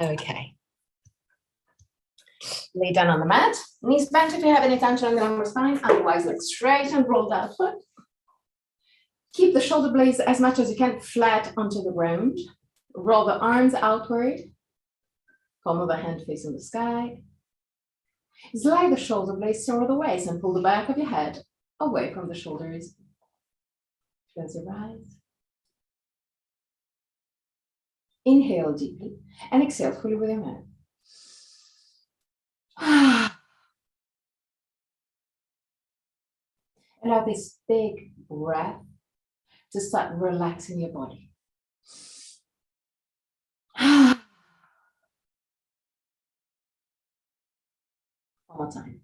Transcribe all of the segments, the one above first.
Okay. Lay down on the mat. Knees bent if you have any tension on the lumbar spine. Otherwise, look straight and roll that foot. Keep the shoulder blades as much as you can flat onto the ground. Roll the arms outward. Palm of the hand facing the sky. Slide the shoulder blades toward the waist and pull the back of your head away from the shoulders. Close your eyes. Inhale deeply and exhale fully with your mouth. Allow this big breath to start relaxing your body. One more time.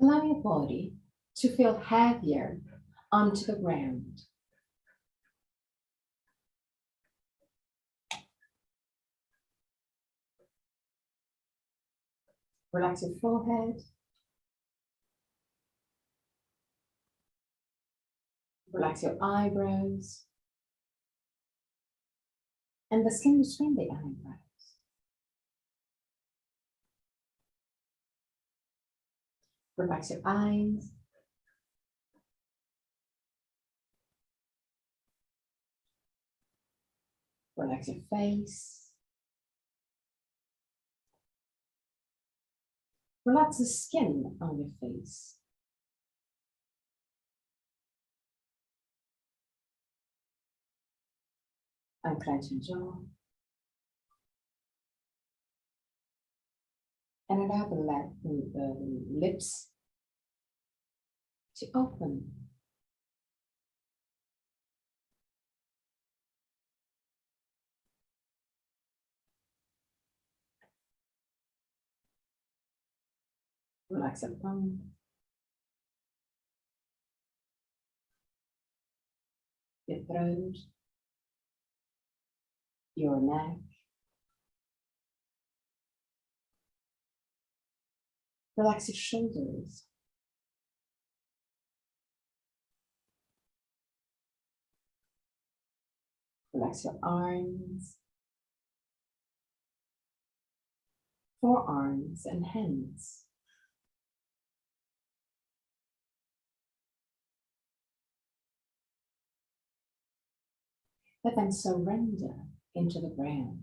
Allow your body to feel heavier onto the ground. Relax your forehead. Relax your eyebrows. And the skin between the eyebrows. Relax your eyes. Relax your face. Relax the skin on your face. Unclench your jaw. And allow the lips to open. Relax your tongue. Your throat. Your neck. Relax your shoulders. Relax your arms, forearms, and hands. Let them surrender into the ground.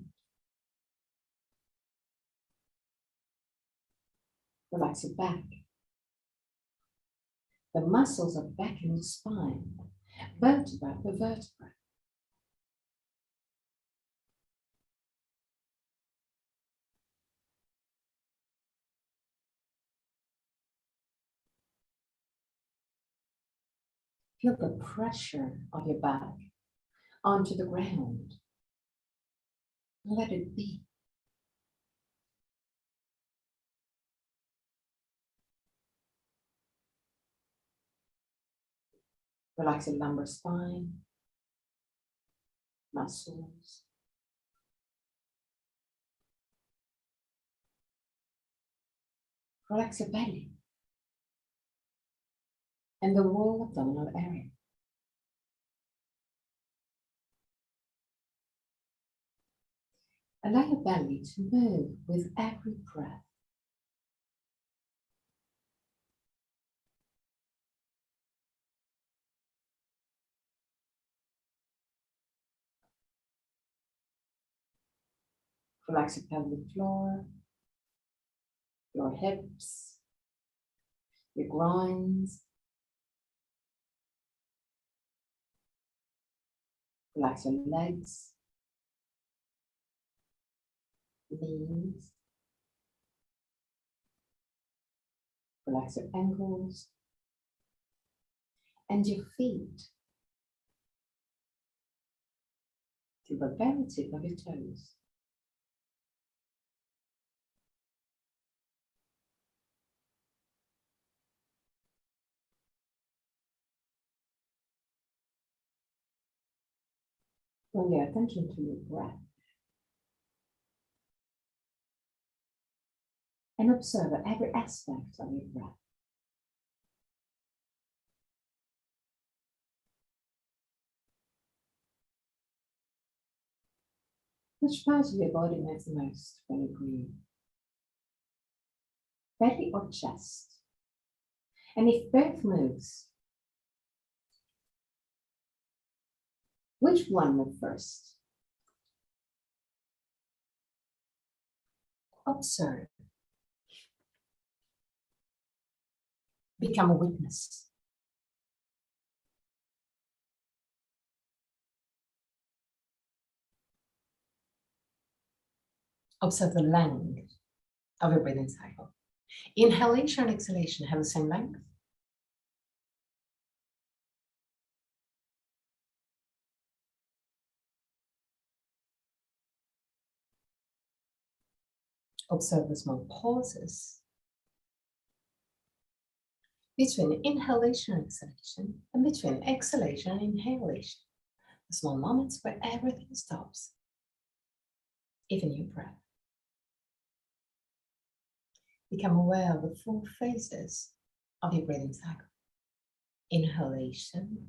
Relax your back. The muscles of back and spine, vertebra per vertebra. Feel the pressure of your back onto the ground. Let it be. Relax your lumbar spine, muscles. Relax your belly and the whole abdominal area. Allow your belly to move with every breath. Relax your pelvic floor, your hips, your groins. Relax your legs, knees. Relax your ankles and your feet to the very tip of your toes. Bring your attention to your breath. and observe every aspect of your breath. Which part of your body moves the most when you breathe? Belly or chest? And if both moves, which one moves first? Observe. Become a witness. Observe the length of your breathing cycle. Inhalation and exhalation have the same length. Observe the small pauses between inhalation and exhalation, and between exhalation and inhalation. The small moments where everything stops, even your breath. Become aware of the 4 phases of your breathing cycle. Inhalation,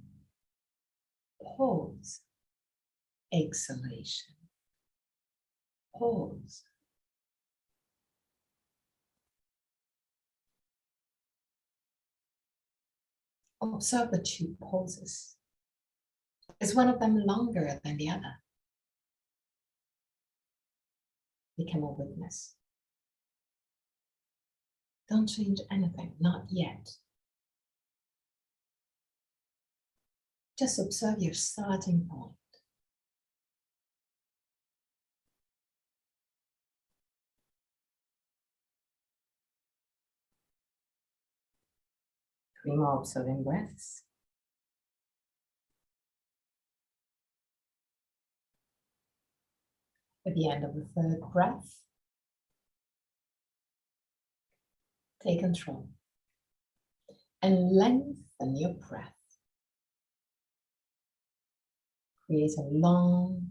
pause, exhalation, pause. Observe the 2 pauses. Is one of them longer than the other? Become a witness. Don't change anything, not yet. Just observe your starting point. Three more observing breaths. At the end of the 3rd breath, take control and lengthen your breath. Create a long,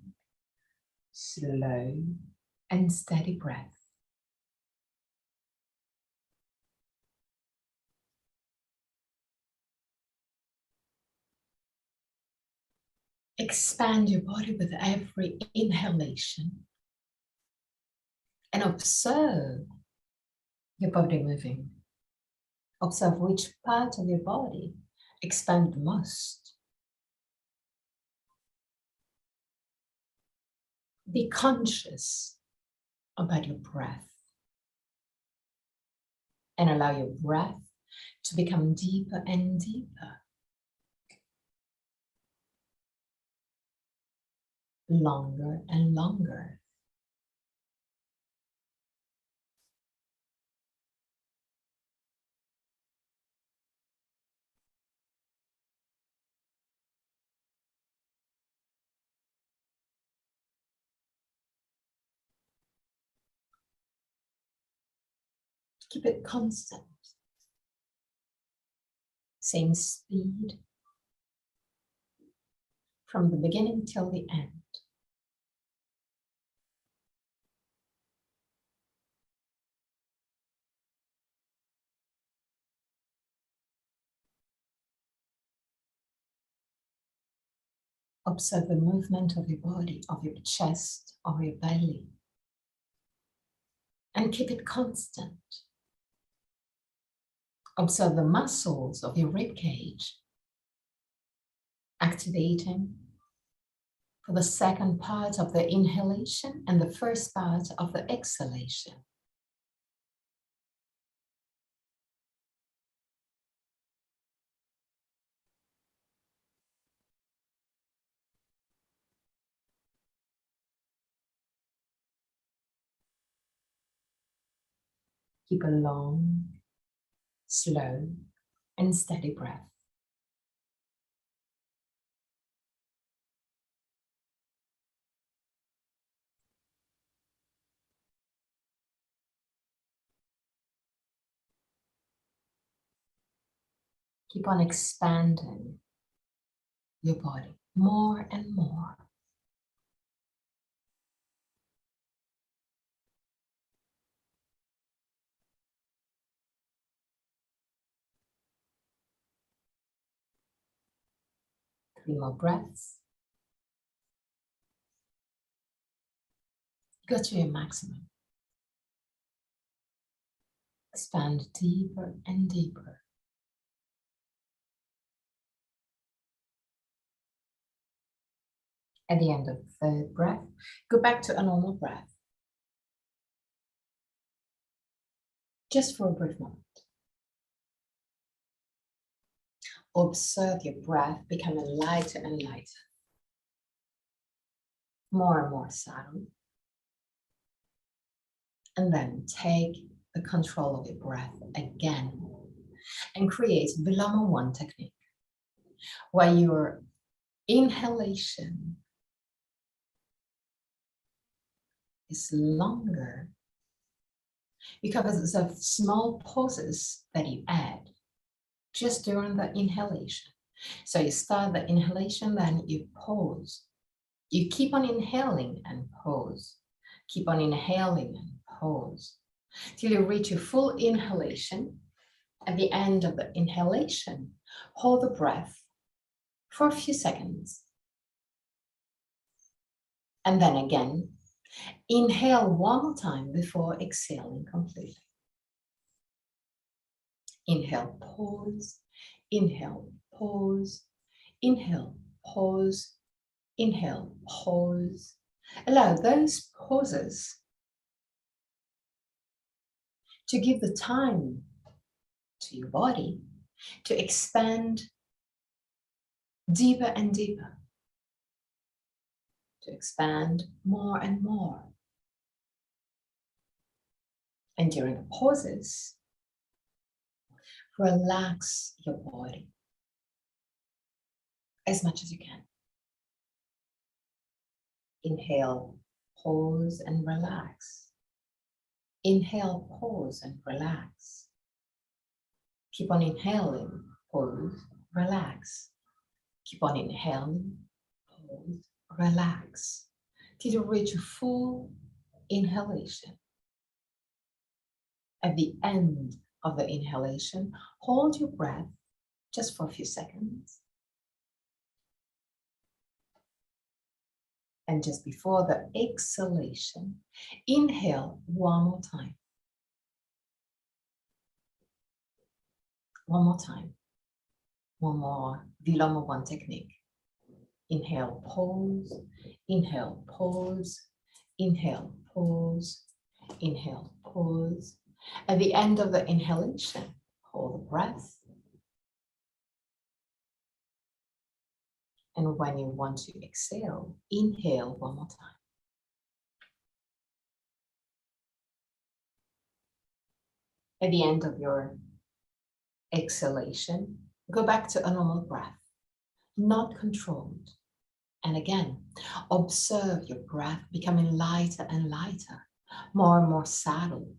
slow, and steady breath. Expand your body with every inhalation and observe your body moving. Observe which part of your body expands most. Be conscious about your breath and allow your breath to become deeper and deeper. Longer and longer. Keep it constant. Same speed from the beginning till the end. Observe the movement of your body, of your chest, of your belly, and keep it constant. Observe the muscles of your rib cage, activating for the 2nd part of the inhalation and the 1st part of the exhalation. Keep a long, slow, and steady breath. Keep on expanding your body more and more. 3 more breaths. Go to your maximum. Expand deeper and deeper. At the end of the third breath, go back to a normal breath. Just for a brief moment. Observe your breath becoming lighter and lighter. More and more subtle. And then take the control of your breath again and create Viloma 1 technique, where your inhalation is longer because of small pauses that you add just during the inhalation. So you start the inhalation, then you pause. You keep on inhaling and pause. Keep on inhaling and pause till you reach your full inhalation. At the end of the inhalation, hold the breath for a few seconds. And then again, inhale one more time before exhaling completely. Inhale, pause, inhale, pause, inhale, pause, inhale, pause. Allow those pauses to give the time to your body to expand deeper and deeper, to expand more and more. And during the pauses, relax your body as much as you can. Inhale, pause, and relax. Inhale, pause, and relax. Keep on inhaling, pause, relax. Keep on inhaling, pause, relax, till you reach a full inhalation. At the end of the inhalation, hold your breath just for a few seconds. And just before the exhalation, inhale one more time. One more time. One more Viloma 1 technique. Inhale, pause, inhale, pause, inhale, pause, inhale, pause. At the end of the inhalation, hold the breath. And when you want to exhale, inhale one more time. At the end of your exhalation, go back to a normal breath, not controlled. And again, observe your breath becoming lighter and lighter, more and more subtle.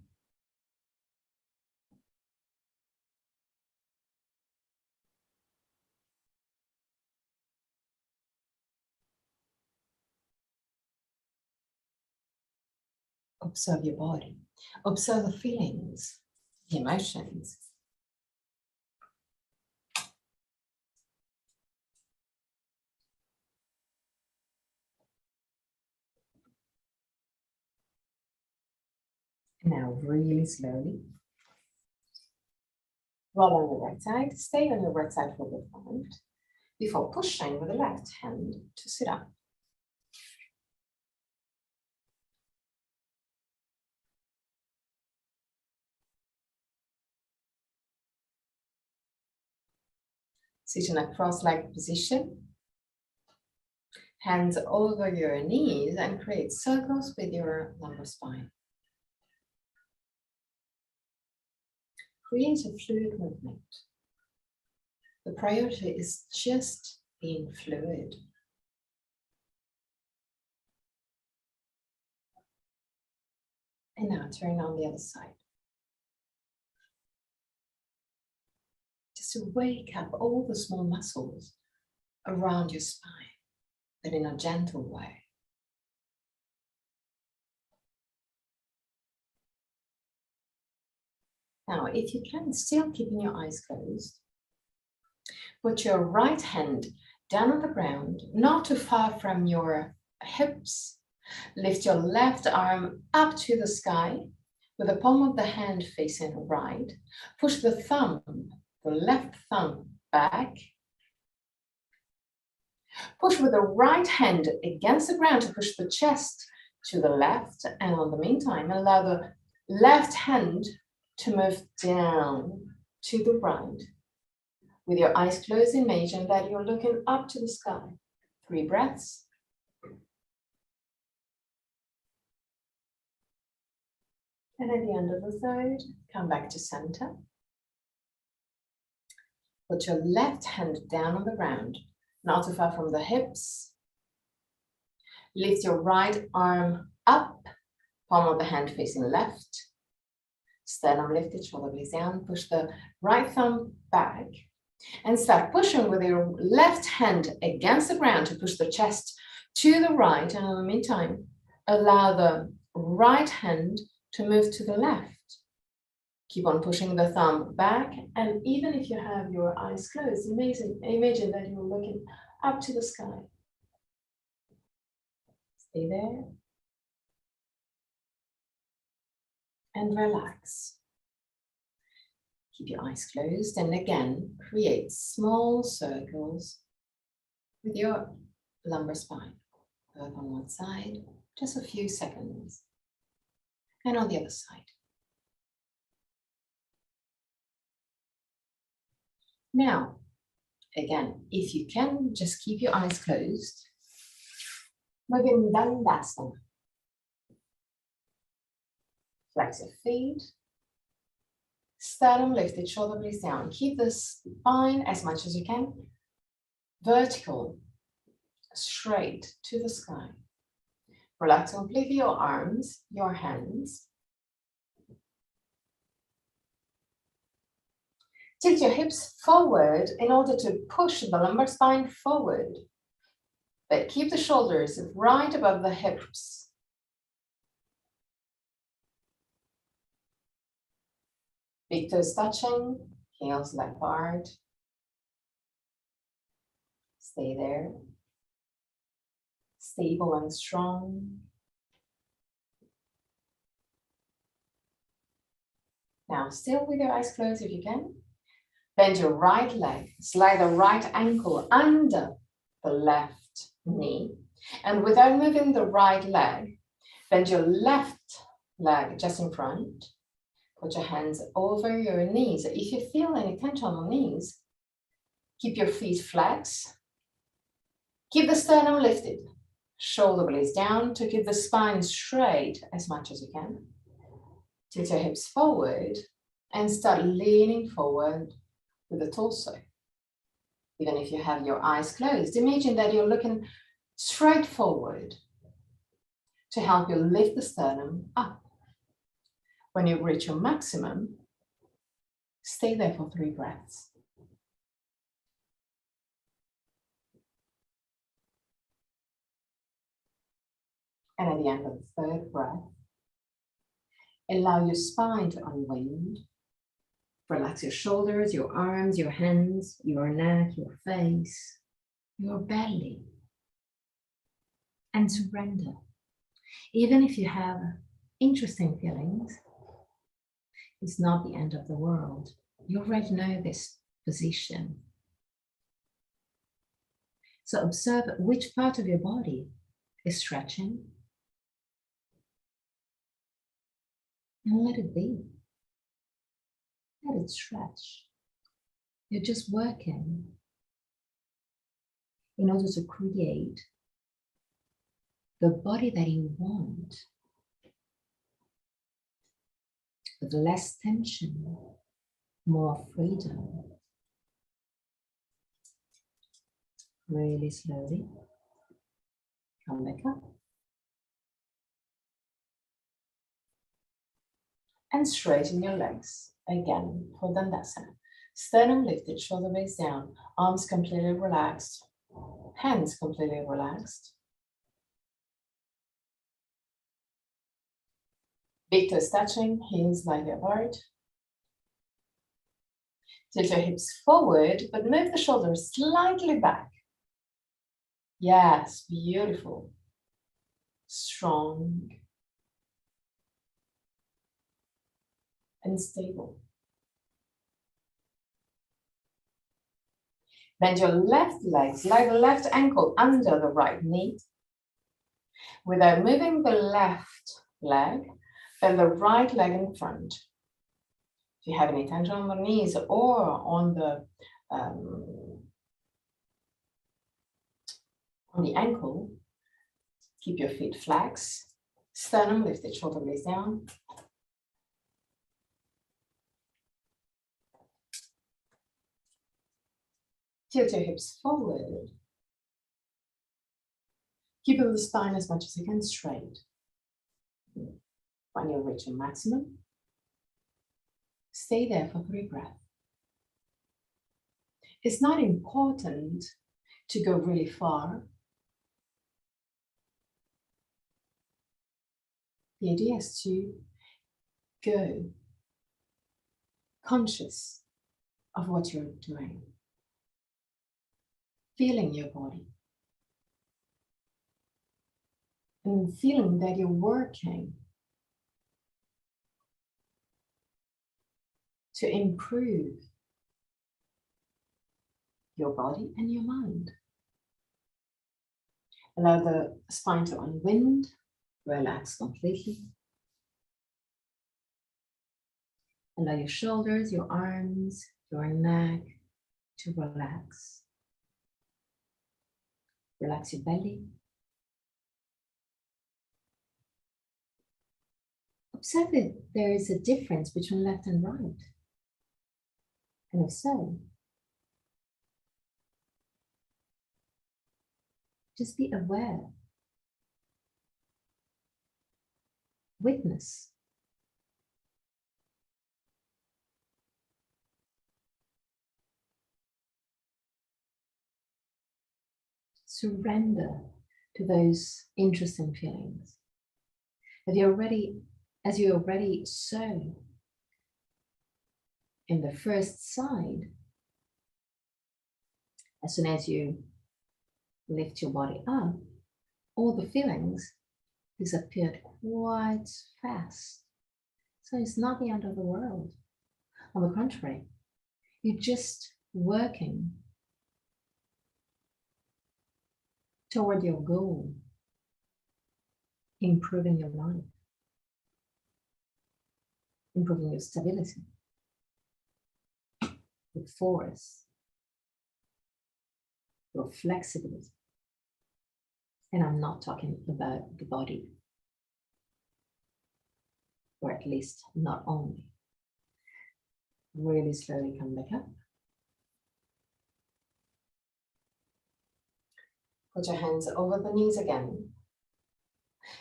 Observe your body. Observe the feelings, the emotions. Now, really slowly, roll on your right side. Stay on your right side for a moment before pushing with the left hand to sit up. Sit in a cross-legged position. Hands over your knees and create circles with your lumbar spine. Create a fluid movement. The priority is just being fluid. And now turn on the other side. Just to wake up all the small muscles around your spine, but in a gentle way. Now, if you can, still keeping your eyes closed, put your right hand down on the ground, not too far from your hips. Lift your left arm up to the sky with the palm of the hand facing right. Push the left thumb back. Push with the right hand against the ground to push the chest to the left. And in the meantime, allow the left hand to move down to the right. With your eyes closed, imagine that you're looking up to the sky. 3 breaths. And at the end of the third, come back to center. Put your left hand down on the ground, not too far from the hips. Lift your right arm up, palm of the hand facing left. Sternum lifted, shoulder blades down. Push the right thumb back and start pushing with your left hand against the ground to push the chest to the right. And in the meantime, allow the right hand to move to the left. Keep on pushing the thumb back, and even if you have your eyes closed, imagine that you're looking up to the sky. Stay there and relax. Keep your eyes closed, and again, create small circles with your lumbar spine. Both on one side, just a few seconds, and on the other side. Now, again, if you can, just keep your eyes closed. Moving Dandasana. Flex your feet. Sternum lifted, shoulder blades down. Keep the spine as much as you can. Vertical, straight to the sky. Relax completely your arms, your hands. Tilt your hips forward in order to push the lumbar spine forward. But keep the shoulders right above the hips. Big toes touching, heels length apart. Stay there. Stable and strong. Now, still with your eyes closed if you can. Bend your right leg, slide the right ankle under the left knee. And without moving the right leg, bend your left leg just in front. Put your hands over your knees. If you feel any tension on the knees, keep your feet flat. Keep the sternum lifted. Shoulder blades down to keep the spine straight as much as you can. Tilt your hips forward and start leaning forward with the torso. Even if you have your eyes closed, imagine that you're looking straight forward to help you lift the sternum up. When you reach your maximum, stay there for 3 breaths. And at the end of the 3rd breath, allow your spine to unwind. Relax your shoulders, your arms, your hands, your neck, your face, your belly. And surrender. Even if you have interesting feelings, it's not the end of the world. You already know this position. So observe which part of your body is stretching. And let it be. Let it stretch. You're just working in order to create the body that you want, with less tension, more freedom. Really slowly. Come back up. And straighten your legs. Again, for Dandasana. Sternum lifted, shoulder blades down, arms completely relaxed, hands completely relaxed. Big toes touching, heels slightly apart. Tilt your hips forward, but move the shoulders slightly back. Yes, beautiful. Strong and stable. Bend your left leg, slide the left ankle under the right knee. Without moving the left leg, bend the right leg in front. If you have any tension on the knees or on the ankle, keep your feet flex, sternum lifted, shoulder blades down. Tilt your hips forward. Keeping the spine as much as you can straight. When you reach your maximum, stay there for 3 breaths. It's not important to go really far. The idea is to go conscious of what you're doing, feeling your body, and feeling that you're working to improve your body and your mind. Allow the spine to unwind, relax completely. Allow your shoulders, your arms, your neck to relax. Relax your belly. Observe if there is a difference between left and right. And if so, just be aware. Witness. Surrender to those interesting feelings. As you already saw in the first side, as soon as you lift your body up, all the feelings disappeared quite fast. So it's not the end of the world. On the contrary, you're just working toward your goal, improving your life, improving your stability, your force, your flexibility. And I'm not talking about the body, or at least not only. Really slowly come back up. Put your hands over the knees again.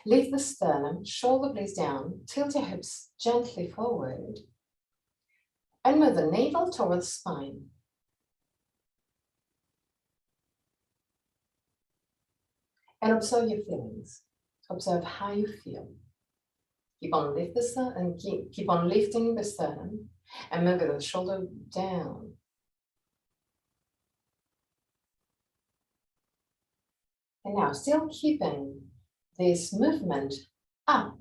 Lift the sternum, shoulder blades down, tilt your hips gently forward, and move the navel toward the spine. And observe your feelings. Observe how you feel. Keep on lifting the sternum and move the shoulder down. And now, still keeping this movement up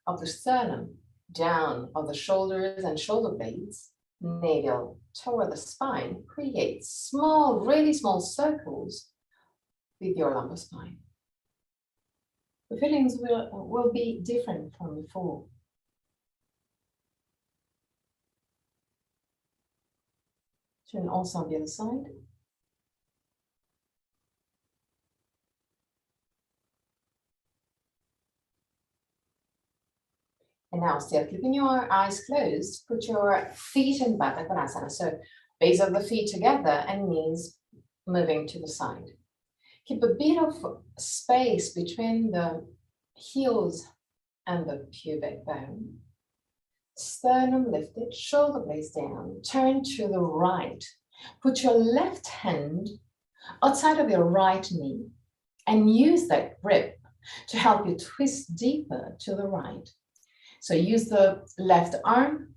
of the sternum, down of the shoulders and shoulder blades, navel toward the spine, create small, really small circles with your lumbar spine. The feelings will be different from before. Turn also on the other side. And now, still keeping your eyes closed, put your feet in Baddha Konasana. So base of the feet together and knees moving to the side. Keep a bit of space between the heels and the pubic bone. Sternum lifted, shoulder blades down. Turn to the right. Put your left hand outside of your right knee and use that grip to help you twist deeper to the right. So use the left arm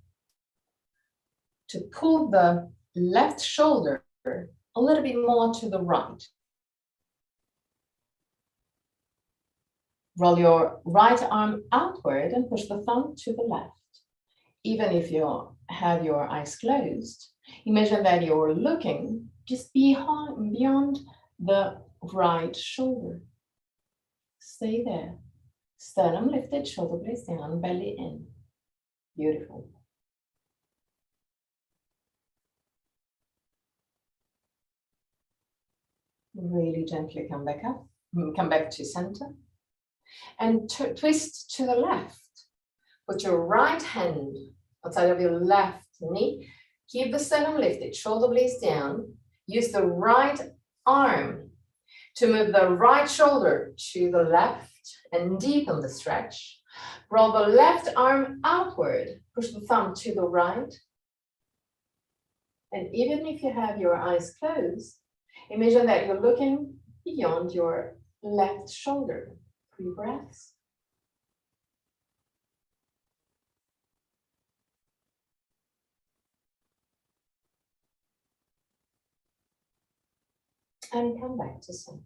to pull the left shoulder a little bit more to the right. Roll your right arm outward and push the thumb to the left. Even if you have your eyes closed, imagine that you're looking just beyond the right shoulder. Stay there. Sternum lifted, shoulder blades down, belly in. Beautiful. Really gently come back up, come back to center. And twist to the left. Put your right hand outside of your left knee. Keep the sternum lifted, shoulder blades down. Use the right arm to move the right shoulder to the left and deepen the stretch. Roll the left arm outward, push the thumb to the right. And even if you have your eyes closed, imagine that you're looking beyond your left shoulder. 3 breaths. And come back to center.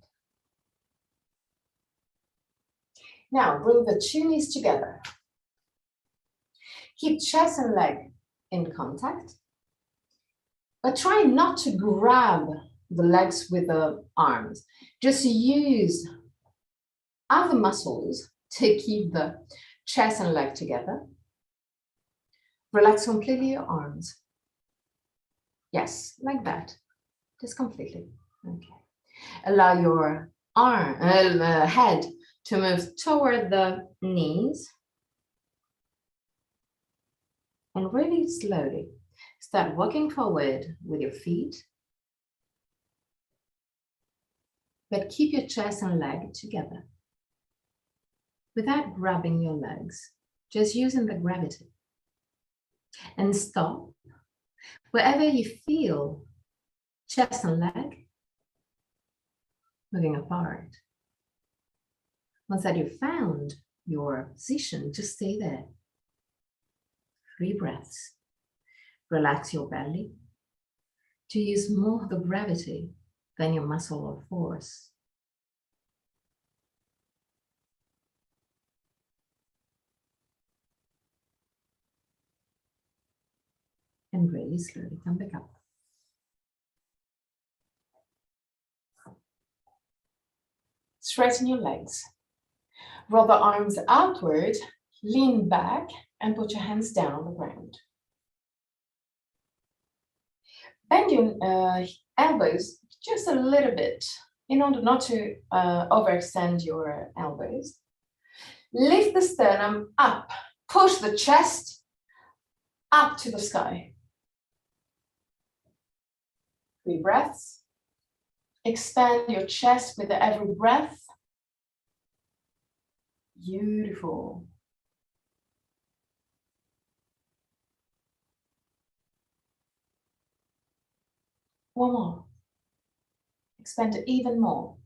Now bring the 2 knees together. Keep chest and leg in contact, but try not to grab the legs with the arms. Just use other muscles to keep the chest and leg together. Relax completely your arms. Yes, like that. Just completely. Okay. Allow your head to move toward the knees. And really slowly start walking forward with your feet. But keep your chest and leg together. Without grabbing your legs, just using the gravity. And stop wherever you feel chest and leg moving apart. Once that you've found your position, just stay there. 3 breaths. Relax your belly to use more of the gravity than your muscle or force. And really slowly come back up. Straighten your legs. Roll the arms outward, lean back, and put your hands down on the ground. Bend your elbows just a little bit in order not to overextend your elbows. Lift the sternum up. Push the chest up to the sky. 3 breaths. Expand your chest with every breath. Beautiful. One more. Expand it even more.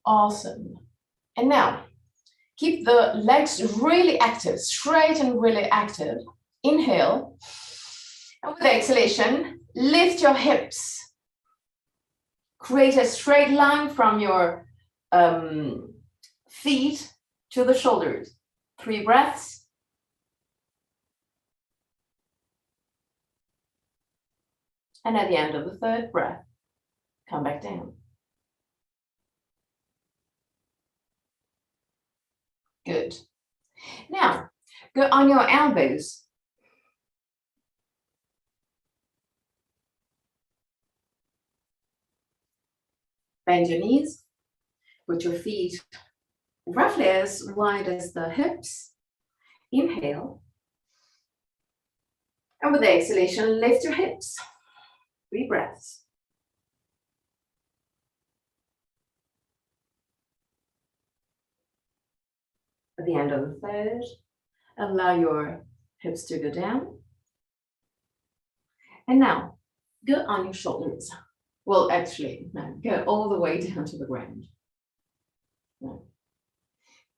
Awesome. And now, keep the legs really active, straight and really active. Inhale. And with the exhalation, lift your hips. Create a straight line from your feet to the shoulders. 3 breaths. And at the end of the 3rd breath, come back down. Good. Now, go on your elbows. Bend your knees. Put your feet roughly as wide as the hips. Inhale. And with the exhalation, lift your hips. 3 breaths. At the end of the 3rd, allow your hips to go down. And now, go on your shoulders. Well, actually, no, go all the way down to the ground. No.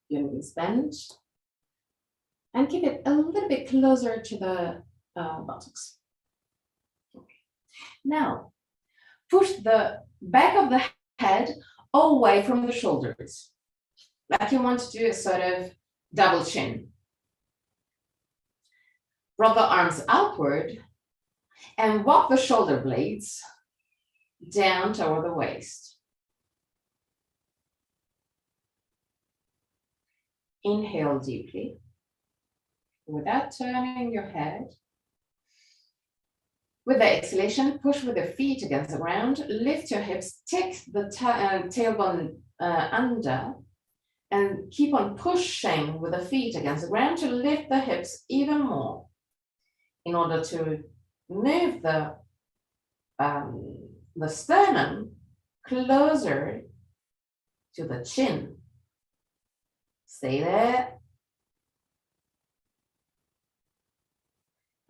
Your knees bend. And keep it a little bit closer to the buttocks. Okay. Now, push the back of the head away from the shoulders. Like you want to do a sort of double chin. Roll the arms outward and walk the shoulder blades down toward the waist. Inhale deeply without turning your head. With the exhalation, push with your feet against the ground, lift your hips, take the tailbone under, and keep on pushing with the feet against the ground to lift the hips even more in order to move the sternum closer to the chin. Stay there.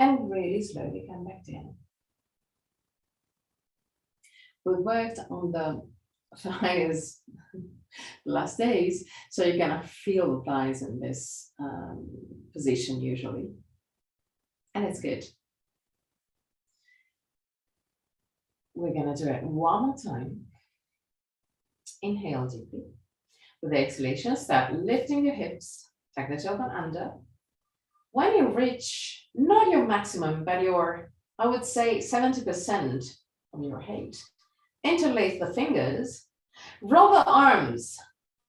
And really slowly come back down. We worked on the thighs last days, so you're gonna feel the thighs in this position usually. And it's good. We're gonna do it one more time. Inhale deeply. With the exhalation, start lifting your hips, tuck the tailbone under. When you reach, not your maximum, but your, I would say 70% of your height, interlace the fingers, roll the arms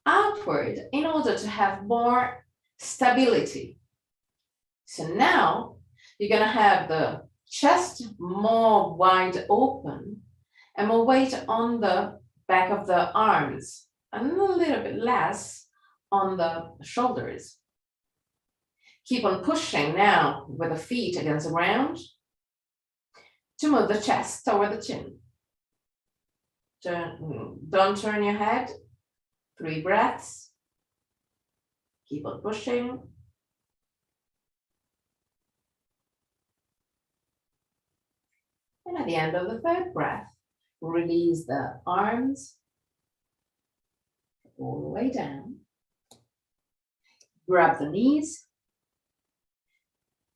outward in order to have more stability. So now you're gonna have the chest more wide open and more weight on the back of the arms and a little bit less on the shoulders. Keep on pushing now with the feet against the ground to move the chest toward the chin. Don't turn your head. 3 breaths. Keep on pushing. And at the end of the 3rd breath, release the arms all the way down. Grab the knees.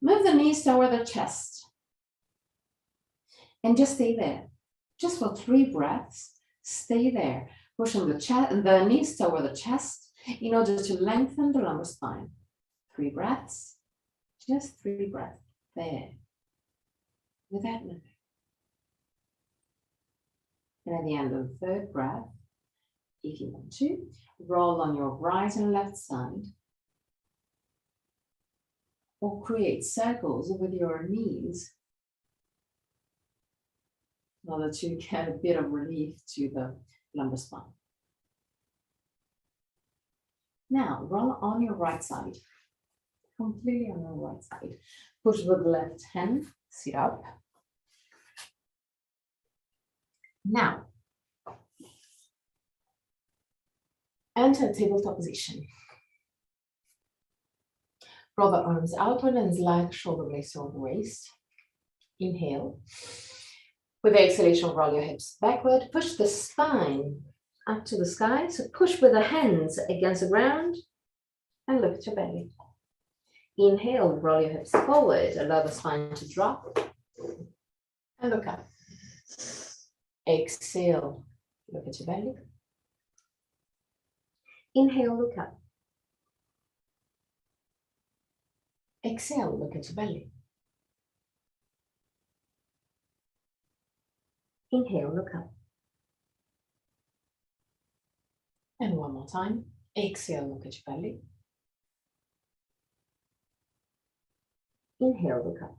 Move the knees toward the chest. And just stay there. Just for 3 breaths, stay there. Pushing the knees toward the chest in order to lengthen the lumbar spine. 3 breaths. Just 3 breaths. There. Without moving. And at the end of the 3rd breath, if you want to, roll on your right and left side. Or create circles with your knees in order to get a bit of relief to the lumbar spine. Now, roll on your right side, completely on your right side. Push with the left hand, sit up. Now, enter tabletop position. Roll the arms outward and slide shoulder blades over the waist. Inhale. With the exhalation, roll your hips backward. Push the spine up to the sky. So push with the hands against the ground and look at your belly. Inhale, roll your hips forward. Allow the spine to drop and look up. Exhale, look at your belly. Inhale, look up. Exhale, look at your belly. Inhale, look up. And one more time. Exhale, look at your belly. Inhale, look up.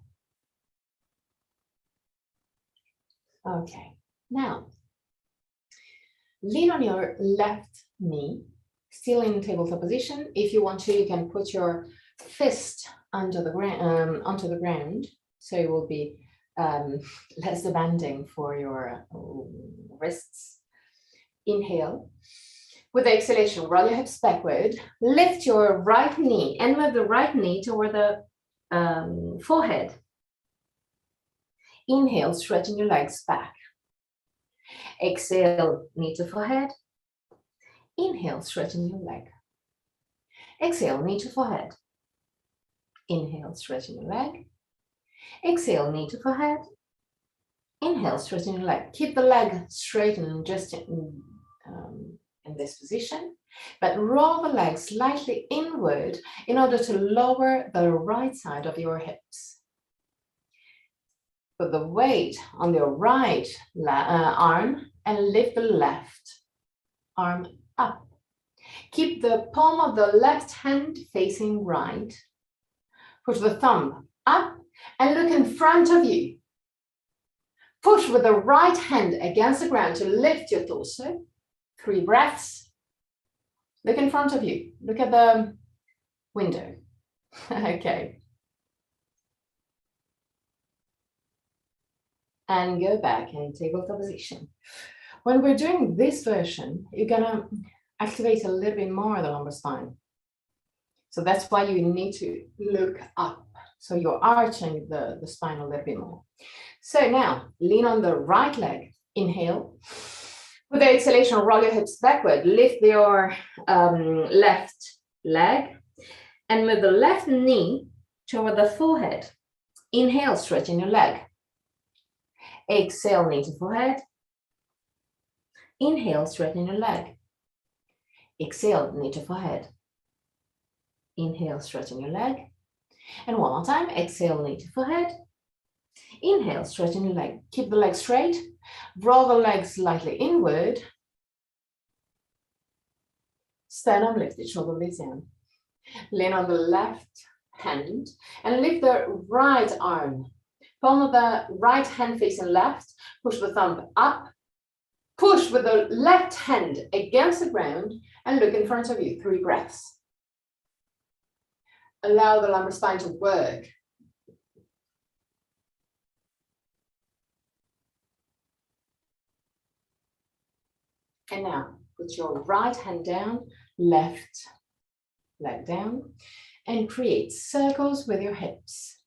Okay, now lean on your left knee, still in tabletop position. If you want to, you can put your fist onto the ground, so it will be less demanding for your wrists. Inhale. With the exhalation, roll your hips backward. Lift your right knee and move the right knee toward the forehead. Inhale, stretching your legs back. Exhale, knee to forehead. Inhale, stretching your leg. Exhale, knee to forehead. Inhale, stretching your leg. Exhale, knee to forehead. Inhale, stretching your leg. Keep the leg straight and just in this position, but roll the legs slightly inward in order to lower the right side of your hips. Put the weight on your right arm and lift the left arm up. Keep the palm of the left hand facing right. Push the thumb up and look in front of you. Push with the right hand against the ground to lift your torso. 3 breaths. Look in front of you. Look at the window. Okay. And go back and tabletop position. When we're doing this version, you're gonna activate a little bit more the lumbar spine. So that's why you need to look up. So you're arching the spine a little bit more. So now, lean on the right leg. Inhale. With the exhalation, roll your hips backward. Lift your left leg. And move the left knee toward the forehead. Inhale, stretching your leg. Exhale, knee to forehead. Inhale, straighten your leg. Exhale, knee to forehead. Inhale, straighten your leg. And one more time, exhale, knee to forehead. Inhale, straighten your leg. Keep the leg straight. Roll the legs slightly inward. Stand up, lift the shoulder blades down. Lean on the left hand and lift the right arm. Palm of the right hand facing left. Push the thumb up. Push with the left hand against the ground and look in front of you. 3 breaths. Allow the lumbar spine to work. And now put your right hand down, left leg down, and create circles with your hips.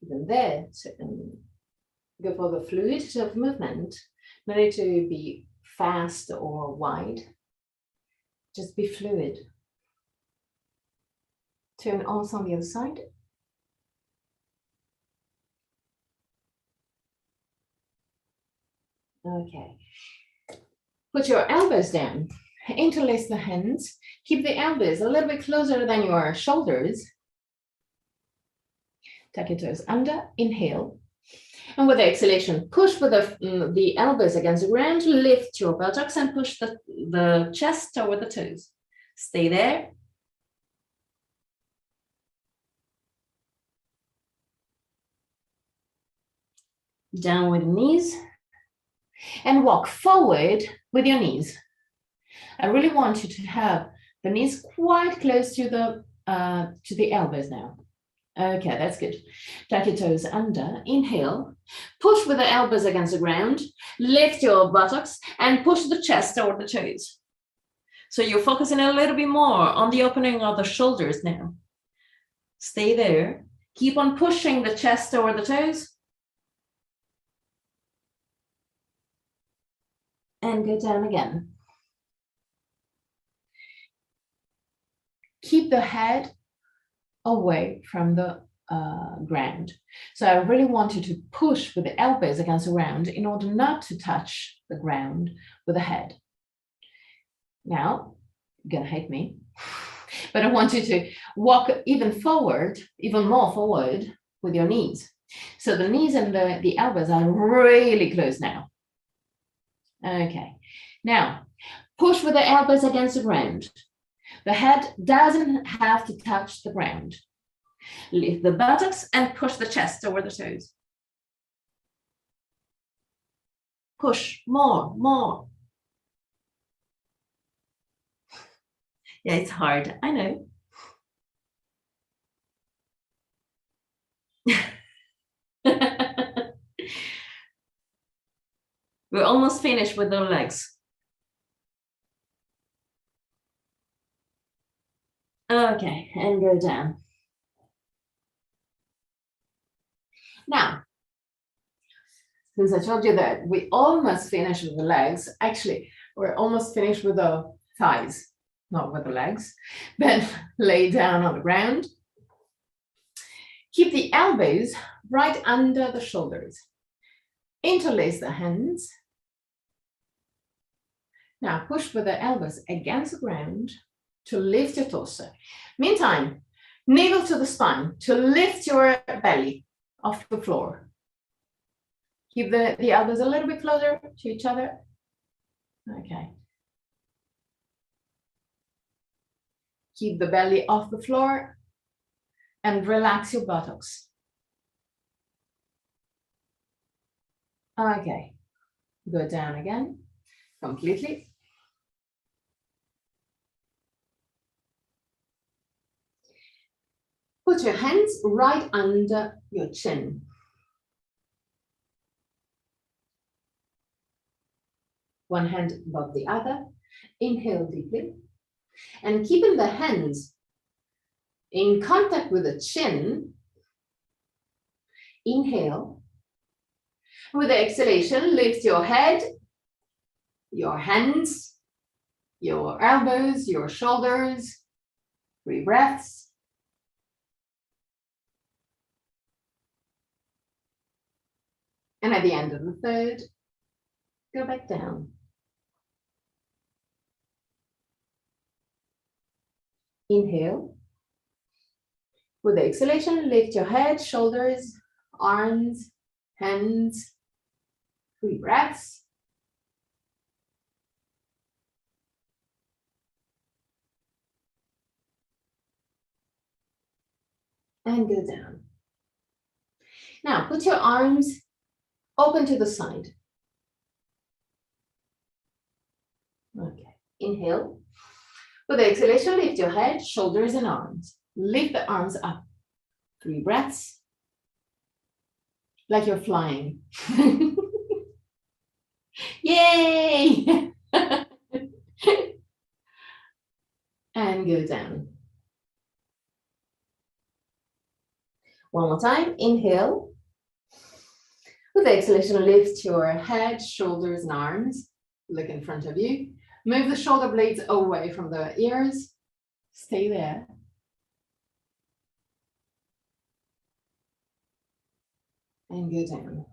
Even there, go for the fluidity of movement. No need to be fast or wide. Just be fluid. Turn also on the other side. Okay. Put your elbows down. Interlace the hands. Keep the elbows a little bit closer than your shoulders. Tuck your toes under. Inhale. And with the exhalation, push with the elbows against the ground, lift your buttocks and push the chest toward the toes. Stay there. Down with the knees. And walk forward with your knees. I really want you to have the knees quite close to the elbows now. Okay, that's good. Tuck your toes under. Inhale. Push with the elbows against the ground. Lift your buttocks and push the chest toward the toes. So you're focusing a little bit more on the opening of the shoulders now. Stay there. Keep on pushing the chest toward the toes. And go down again. Keep the head away from the ground. So I really want you to push with the elbows against the ground in order not to touch the ground with the head. Now, you're gonna hate me, but I want you to walk even more forward with your knees. So the knees and the elbows are really close now. Okay, now push with the elbows against the ground. The head doesn't have to touch the ground. Lift the buttocks and push the chest over the toes. Push more. Yeah, it's hard, I know. We're almost finished with the legs. Okay, and go down. Now, since I told you that we almost finished with the legs, actually, we're almost finished with the thighs, not with the legs, but lay down on the ground. Keep the elbows right under the shoulders. Interlace the hands. Now push with the elbows against the ground to lift your torso. Meantime, navel to the spine to lift your belly off the floor. Keep the elbows a little bit closer to each other. Okay. Keep the belly off the floor and relax your buttocks. Okay. Go down again, completely. Put your hands right under your chin. One hand above the other. Inhale deeply. And keeping the hands in contact with the chin, inhale. With the exhalation, lift your head, your hands, your elbows, your shoulders. 3 breaths. And at the end of the third, go back down. Inhale. With the exhalation, lift your head, shoulders, arms, hands. 3 breaths. And go down. Now put your arms open to the side. Okay, inhale. With the exhalation, lift your head, shoulders, and arms. Lift the arms up. 3 breaths. Like you're flying. Yay! And go down. One more time, inhale. With the exhalation, lift your head, shoulders, and arms. Look in front of you. Move the shoulder blades away from the ears. Stay there. And go down.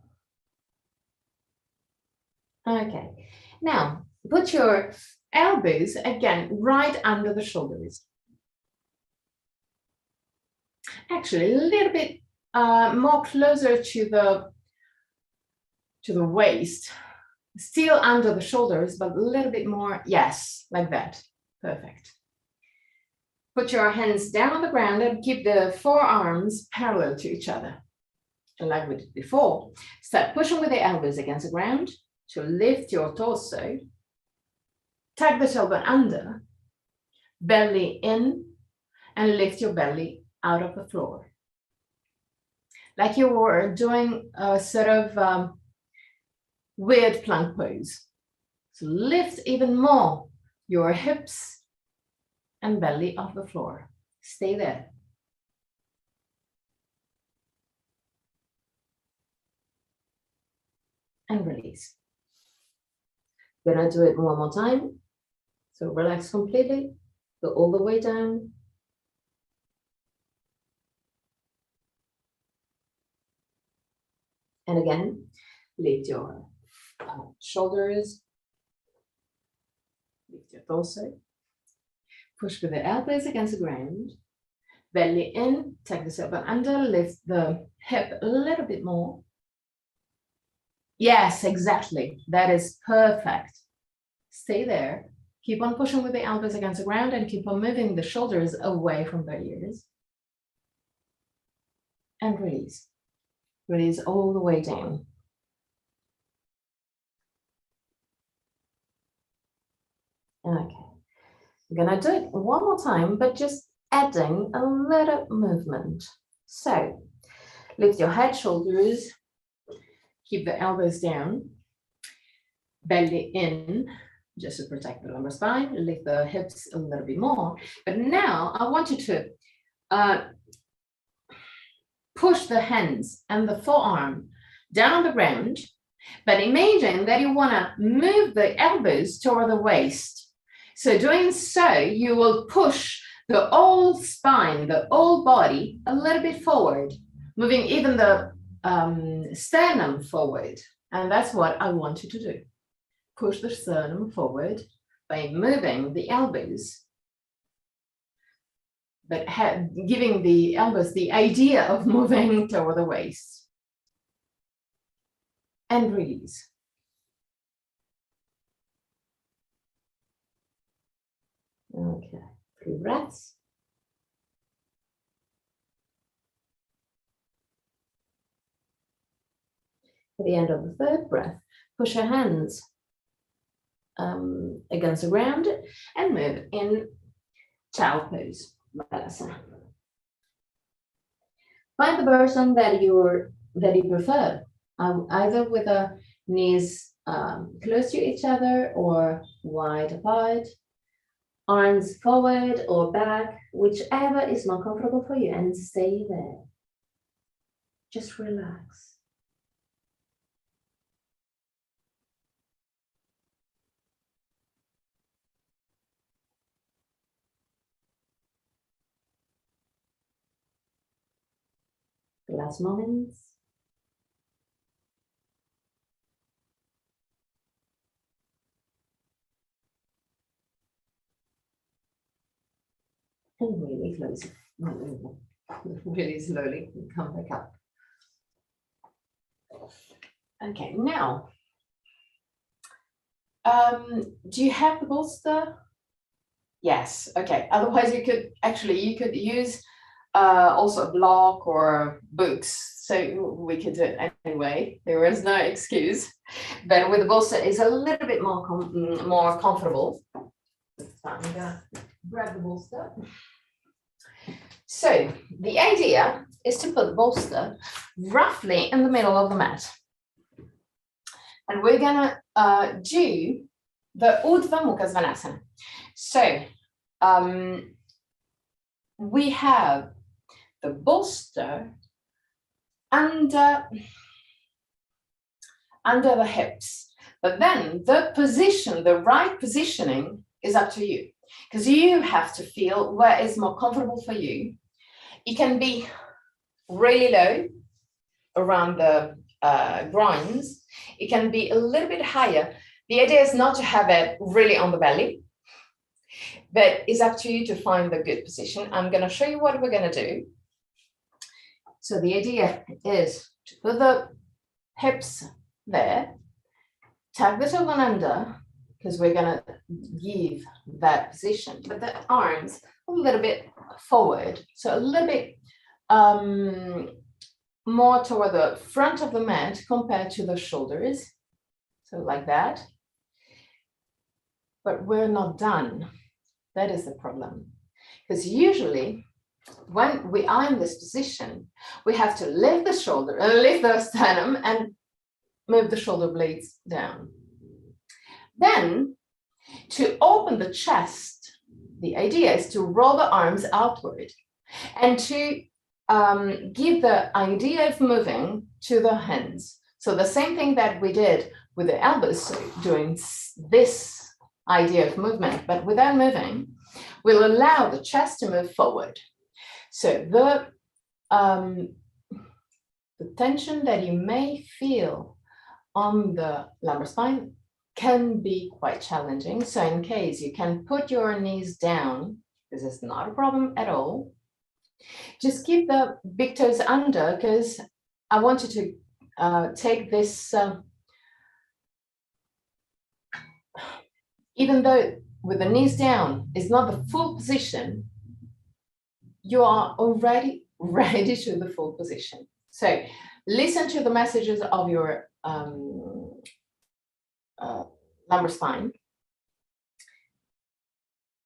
Okay, now put your elbows again right under the shoulders. Actually, a little bit more closer to the waist. Still under the shoulders, but a little bit more, yes, like that. Perfect. Put your hands down on the ground and keep the forearms parallel to each other. And like we did before, start pushing with the elbows against the ground to lift your torso. Tuck the tailbone under, belly in, and lift your belly out of the floor. Like you were doing a sort of weird plank pose. So lift even more your hips and belly off the floor. Stay there. And release. Gonna do it one more time. So relax completely, go all the way down. And again, lift your shoulders, lift your torso. Push with the elbows against the ground, belly in, take the tailbone under, lift the hip a little bit more. Yes, exactly. That is perfect. Stay there. Keep on pushing with the elbows against the ground and keep on moving the shoulders away from the ears. And release. Release all the way down. Okay. I'm gonna do it one more time, but just adding a little movement. So lift your head, shoulders, keep the elbows down, belly in, just to protect the lumbar spine, lift the hips a little bit more. But now I want you to push the hands and the forearm down on the ground, but imagine that you want to move the elbows toward the waist. So doing so, you will push the whole spine, the whole body a little bit forward, moving even the sternum forward. And that's what I want you to do. push the sternum forward by moving the elbows, but giving the elbows the idea of moving toward the waist. And release. Okay, 3 breaths. At the end of the 3rd breath, push your hands against the ground and move in child pose, Balasana. Find the person that you prefer, either with the knees close to each other or wide apart, arms forward or back, whichever is more comfortable for you, and stay there. Just relax. Last moments. And really close it. Really slowly come back up. Okay, now, do you have the bolster? Yes, okay. Otherwise you could use also a block or books. So we could do it anyway. There is no excuse. But with the bolster, it's a little bit more comfortable. So I'm gonna grab the bolster. So the idea is to put the bolster roughly in the middle of the mat. And we're gonna do the Urdhva Mukha Svanasana. So we have the bolster under the hips, but then the position, the right positioning is up to you, because you have to feel where is more comfortable for you. It can be really low around the groins. It can be a little bit higher. The idea is not to have it really on the belly, but it's up to you to find the good position. I'm going to show you what we're going to do. So the idea is to put the hips there, tug the toe under, because we're going to give that position, but the arms a little bit forward, so a little bit more toward the front of the mat compared to the shoulders, so like that. But we're not done. That is the problem, because usually when we are in this position, we have to lift the shoulder, lift the sternum and move the shoulder blades down. Then to open the chest, the idea is to roll the arms outward and to give the idea of moving to the hands. So the same thing that we did with the elbows, so doing this idea of movement, but without moving, will allow the chest to move forward. So the tension that you may feel on the lumbar spine can be quite challenging. So in case you can put your knees down, this is not a problem at all. Just keep the big toes under, because I want you to take this, even though with the knees down is not the full position, you are already ready to the full position. So listen to the messages of your lumbar spine.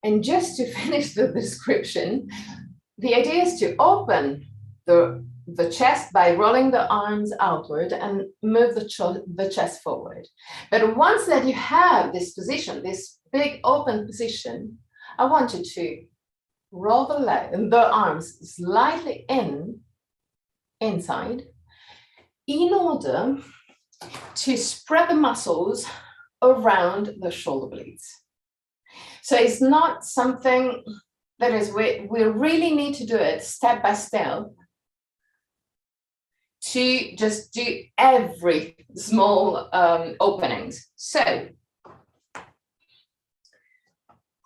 And just to finish the description, the idea is to open the chest by rolling the arms outward and move the chest forward. But once that you have this position, this big open position, I want you to roll the arms slightly inside in order to spread the muscles around the shoulder blades. So it's not something that is, we really need to do it step by step to just do every small openings. So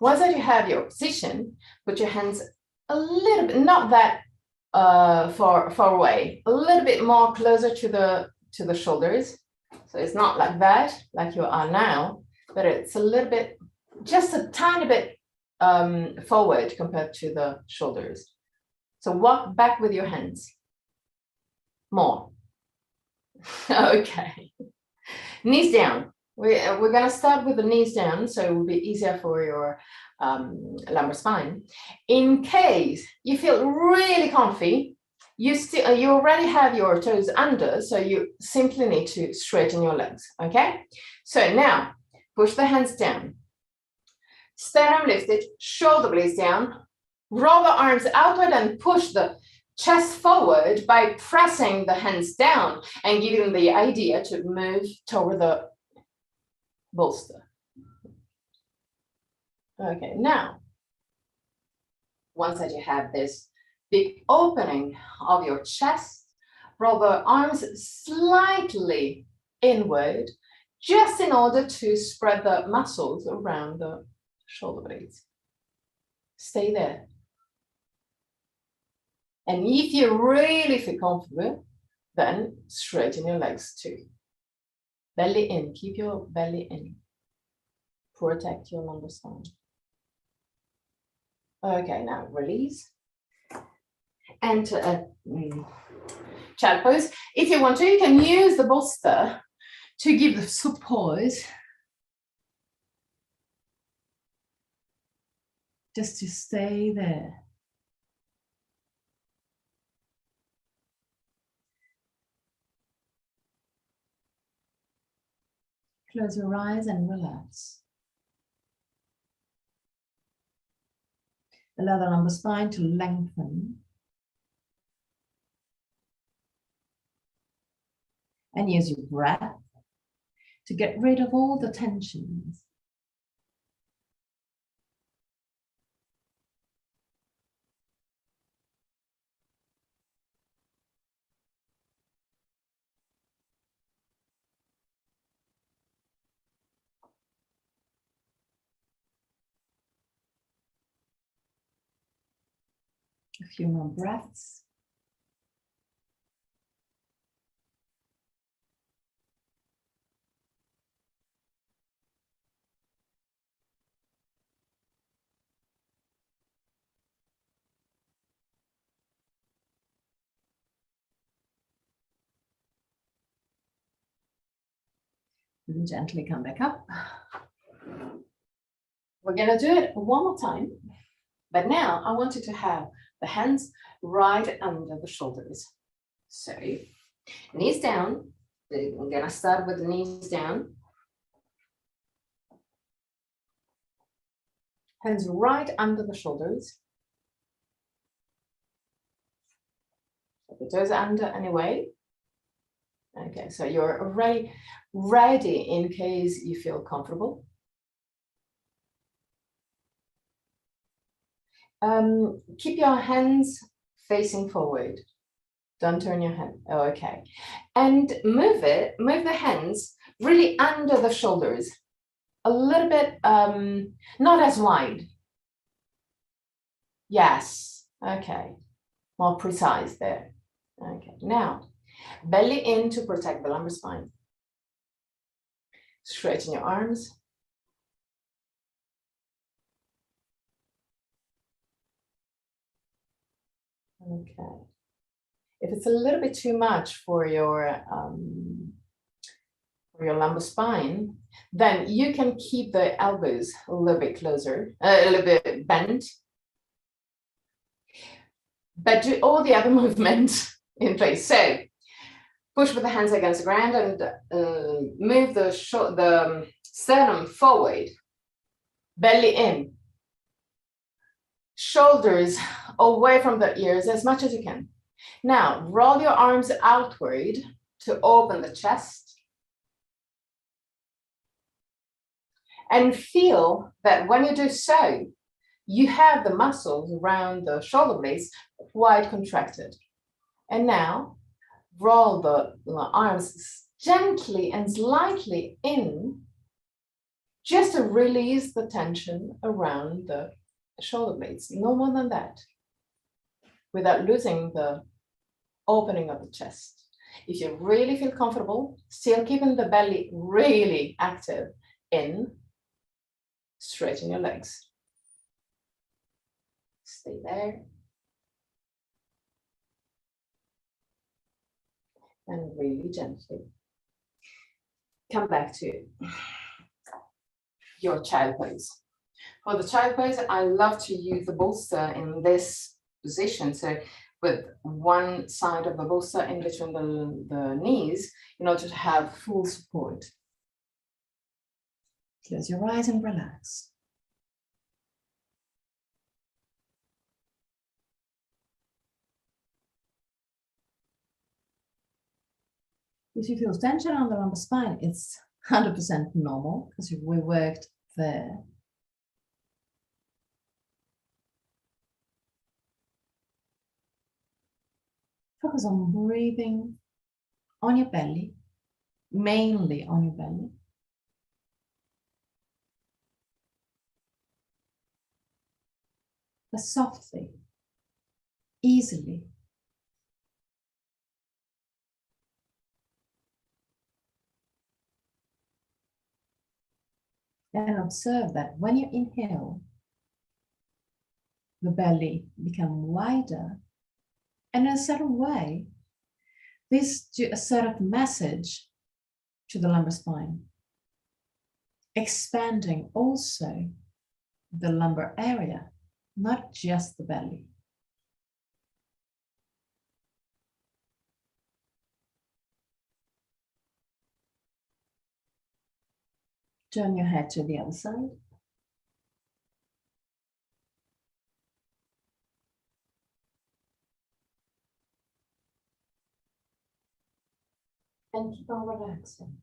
Once that you have your position, put your hands a little bit, not that far away, a little bit more closer to the shoulders. So it's not like that, like you are now, but it's a little bit, just a tiny bit forward compared to the shoulders. So walk back with your hands. More. Okay. Knees down. We're going to start with the knees down, so it will be easier for your lumbar spine. In case you feel really comfy, you already have your toes under, so you simply need to straighten your legs. Okay. So now push the hands down. Sternum lifted, shoulder blades down. Roll the arms outward and push the chest forward by pressing the hands down and giving the idea to move toward the bolster. Okay, now, once that you have this big opening of your chest, roll the arms slightly inward, just in order to spread the muscles around the shoulder blades. Stay there. And if you really feel comfortable, then straighten your legs too. Belly in, keep your belly in. Protect your lumbar spine. Okay, now release. Enter a child pose. If you want to, you can use the bolster to give the support. Just to stay there. Close your eyes and relax. Allow the lumbar spine to lengthen. And use your breath to get rid of all the tensions. A few more breaths. And gently come back up. We're going to do it one more time. But now I want you to have the hands right under the shoulders. So knees down. I'm going to start with the knees down. Hands right under the shoulders. The toes under anyway. Okay, so you're already ready in case you feel comfortable. Keep your hands facing forward. Don't turn your head. Oh, okay. And move the hands really under the shoulders. A little bit, not as wide. Yes, okay. More precise there. Okay, now, belly in to protect the lumbar spine. Straighten your arms. Okay. If it's a little bit too much for your lumbar spine, then you can keep the elbows a little bit closer, a little bit bent. But do all the other movements in place. So push with the hands against the ground and move the sternum forward, belly in, shoulders away from the ears as much as you can. Now roll your arms outward to open the chest. And feel that when you do so, you have the muscles around the shoulder blades quite contracted. And now roll the arms gently and slightly in just to release the tension around the shoulder blades, no more than that, without losing the opening of the chest. If you really feel comfortable, still keeping the belly really active in, straighten your legs. Stay there. And really gently come back to your child pose. For the child pose, I love to use the bolster in this position. So with one side of the bolster in between the knees in order to have full support. Close your eyes and relax. If you feel tension on the lumbar spine, it's 100% normal because we worked there. Focus on breathing on your belly, mainly on your belly. But softly, easily. And observe that when you inhale, the belly becomes wider. And in a certain way, this to a certain message to the lumbar spine, expanding also the lumbar area, not just the belly. Turn your head to the other side. And keep on relaxing.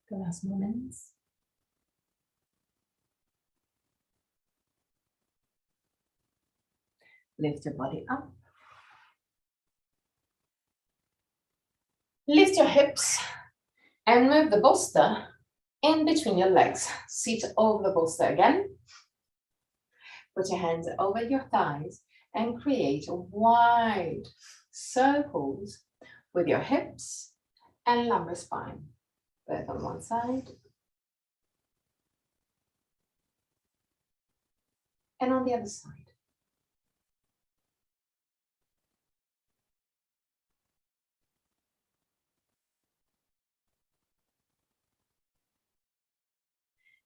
The last moments. Lift your body up. Lift your hips and move the bolster in between your legs. Sit over the bolster again. Put your hands over your thighs and create wide circles with your hips and lumbar spine, both on one side and on the other side.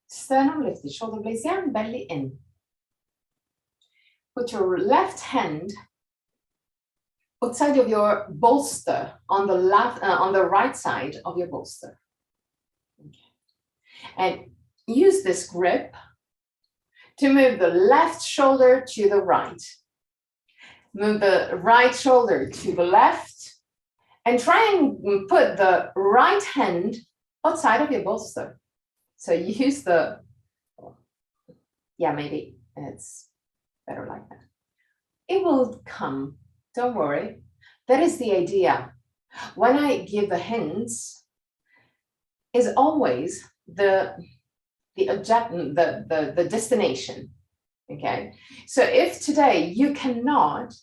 Sternum lifted, shoulder blades down, belly in. Put your left hand outside of your bolster on the right side of your bolster. Okay. And use this grip to move the left shoulder to the right. Move the right shoulder to the left and try and put the right hand outside of your bolster. So use the, yeah, maybe it's better like that. It will come, don't worry. That is the idea. When I give the hints, is always the destination, okay? So if today you cannot,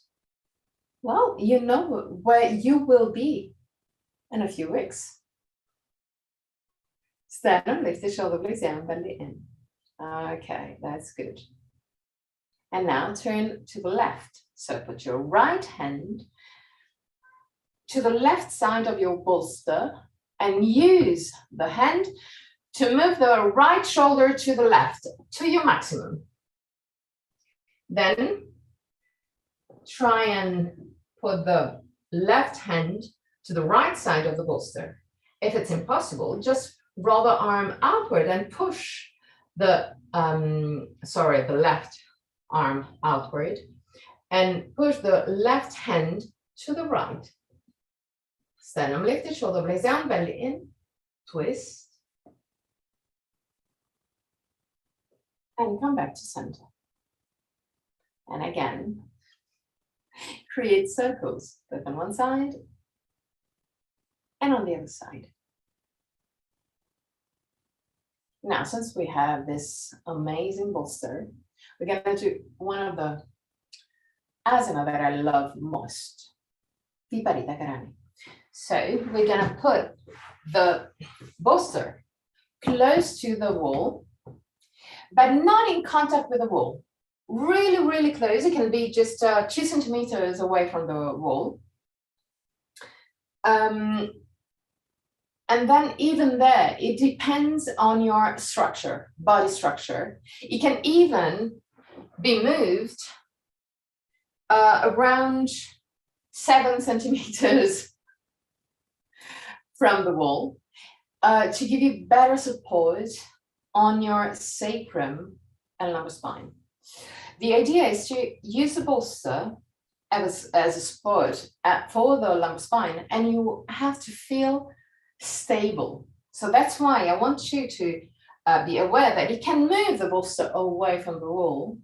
well, you know where you will be in a few weeks. Sternum, lift the shoulder blades down, belly in. Okay, that's good. And now turn to the left. So put your right hand to the left side of your bolster and use the hand to move the right shoulder to the left, to your maximum. Then try and put the left hand to the right side of the bolster. If it's impossible, just roll the arm outward and push the left arm outward and push the left hand to the right. Sternum lifted, shoulder blades down, belly in, twist, and come back to center. And again, create circles, both on one side and on the other side. Now, since we have this amazing bolster, we're going to do one of the asana that I love most, Viparita Karani. So we're going to put the bolster close to the wall, but not in contact with the wall. Really, really close. It can be just 2 centimeters away from the wall. And then even there, it depends on your structure, body structure. It can even be moved around 7 centimeters from the wall to give you better support on your sacrum and lumbar spine. The idea is to use the bolster as a support for the lumbar spine, and you have to feel stable. So that's why I want you to be aware that you can move the bolster away from the wall,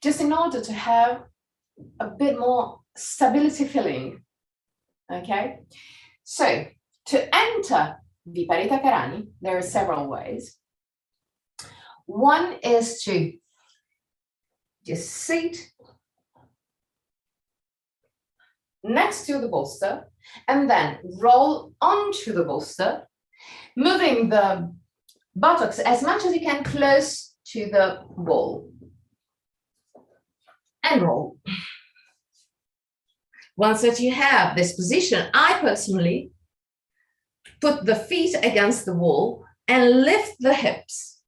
just in order to have a bit more stability feeling. Okay, so to enter Viparita Karani, there are several ways. One is to just sit next to the bolster and then roll onto the bolster, moving the buttocks as much as you can close to the wall. And roll. Once that you have this position, I personally put the feet against the wall and lift the hips.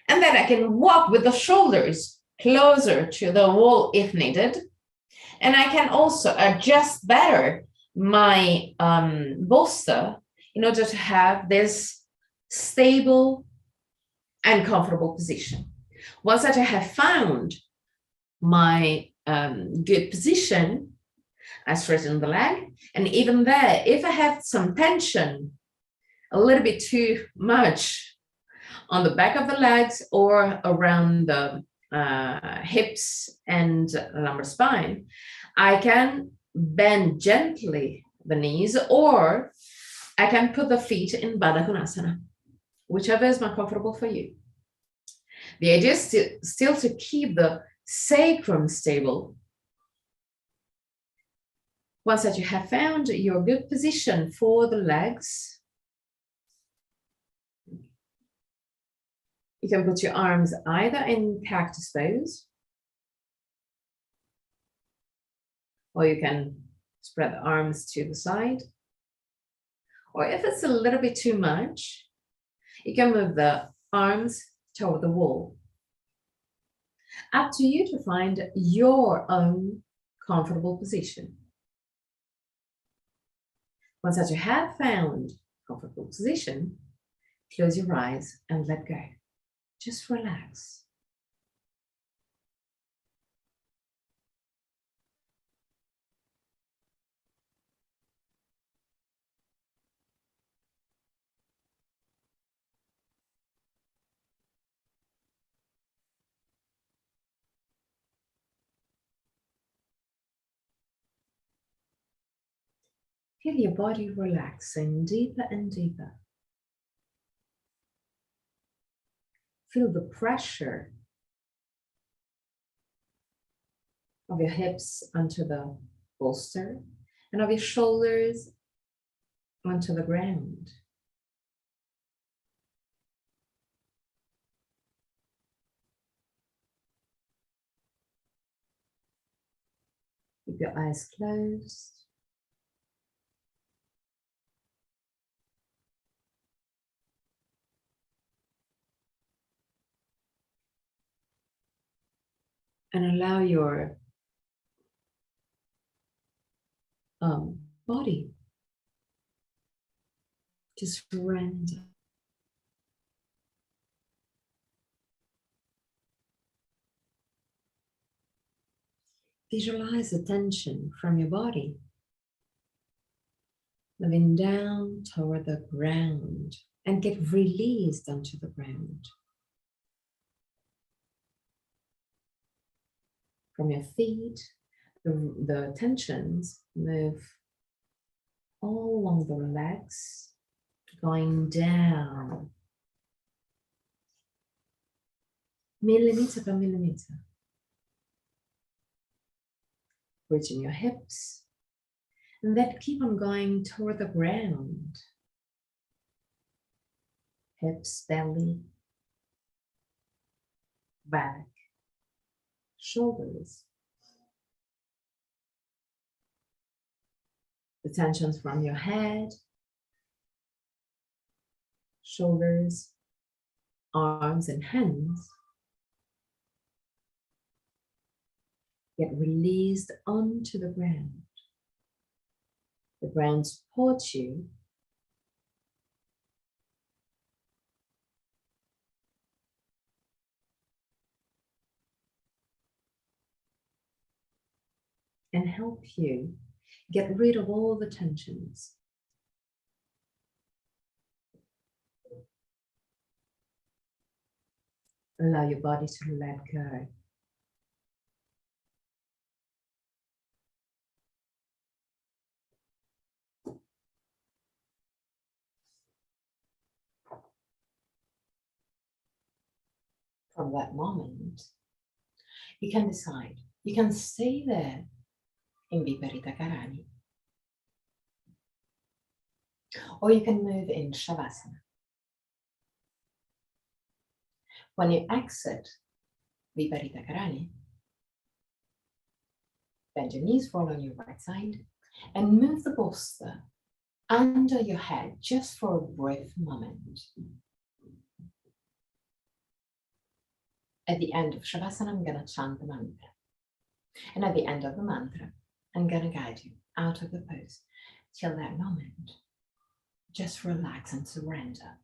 And then I can walk with the shoulders closer to the wall if needed. And I can also adjust better my bolster in order to have this stable and comfortable position. Once that I have found my good position, I straighten the leg. And even there, if I have some tension, a little bit too much on the back of the legs or around the hips and lumbar spine, I can bend gently the knees, or I can put the feet in Baddha Konasana, whichever is more comfortable for you. The idea is still to keep the sacrum stable. Once that you have found your good position for the legs, you can put your arms either in cactus pose, or you can spread the arms to the side. Or if it's a little bit too much, you can move the arms toward the wall. Up to you to find your own comfortable position. Once that you have found a comfortable position, close your eyes and let go. Just relax. Feel your body relaxing deeper and deeper. Feel the pressure of your hips onto the bolster and of your shoulders onto the ground. Keep your eyes closed. And allow your body to surrender. Visualize the tension from your body moving down toward the ground and get released onto the ground. From your feet, the tensions move all along the legs, going down, millimeter by millimeter, bridging your hips, and then keep on going toward the ground. Hips, belly, back, shoulders. The tensions from your head, shoulders, arms and hands get released onto the ground. The ground supports you and help you get rid of all the tensions. Allow your body to let go. From that moment, you can decide. You can stay there in Viparita Karani, or you can move in Shavasana. When you exit Viparita Karani, bend your knees, roll on your right side, and move the bolster under your head just for a brief moment. At the end of Shavasana, I'm going to chant the mantra. And at the end of the mantra, I'm going to guide you out of the pose. Till that moment, just relax and surrender.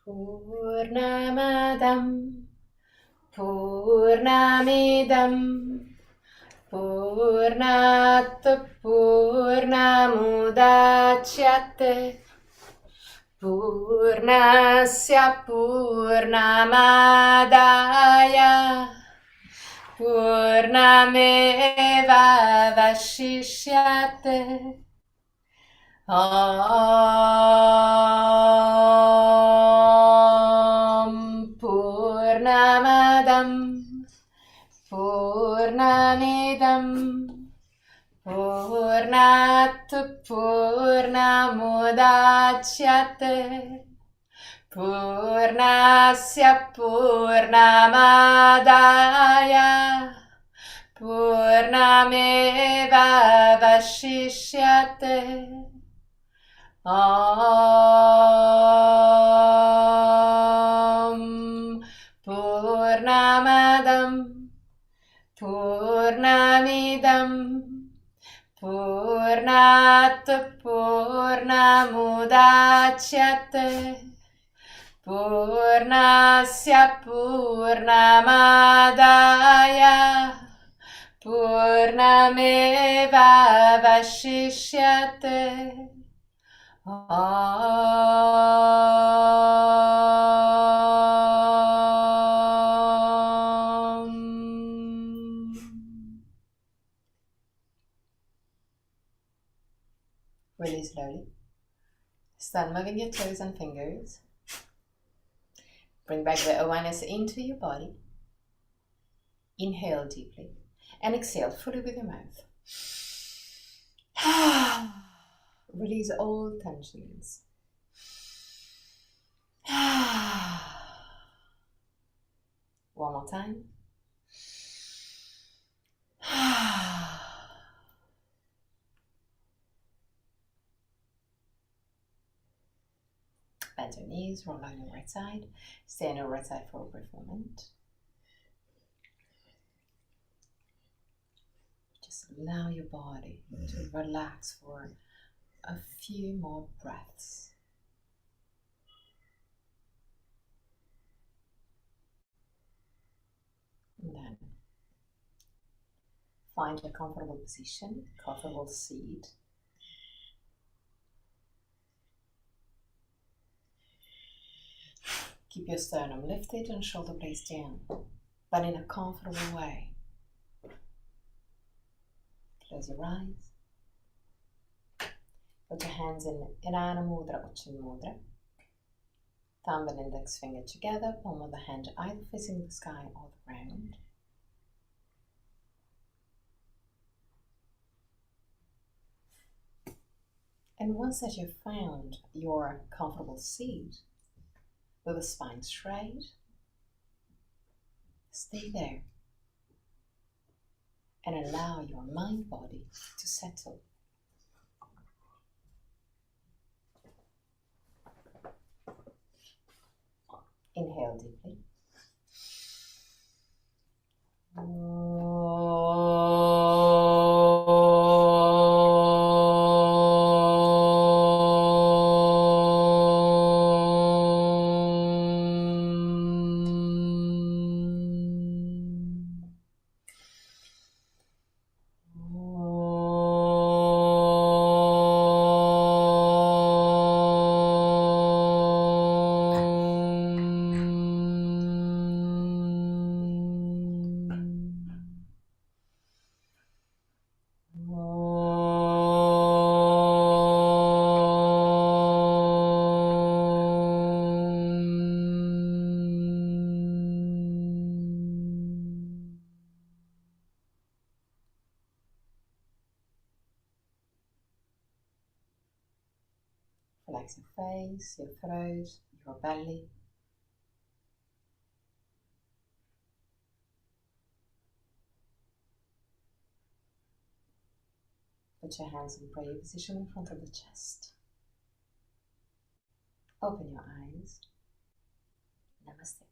Purnamadam Purnamidam Purnat Purnamudachyate Purnasya Purnamadaya Purnameva Vashishyate Om Purnamadam Purnamidam Purnat Purnamudachyate Purnasya Purnamadaya Purnameva Vashishyate Om Purnamadam Purnamidam Purnat Purnamudachyate Purnasya Purnamadaya Purnameva Vashishyate Release slowly. Start moving your toes and fingers. Bring back the awareness into your body. Inhale deeply and exhale fully with your mouth. Release all tensions. One more time. Bend your knees, roll on your right side. Stay on your right side for a brief moment. Just allow your body to relax for a few more breaths. And then find a comfortable position, comfortable seat. Keep your sternum lifted and shoulder blades down, but in a comfortable way. Close your eyes. Put your hands in Inanna Mudra or Chin Mudra. Thumb and index finger together, palm of the hand either facing the sky or the ground. And once that you've found your comfortable seat, with the spine straight, stay there and allow your mind-body to settle. Inhale deeply. Relax your face, your throat, your belly. Put your hands in prayer position in front of the chest. Open your eyes. Namaste.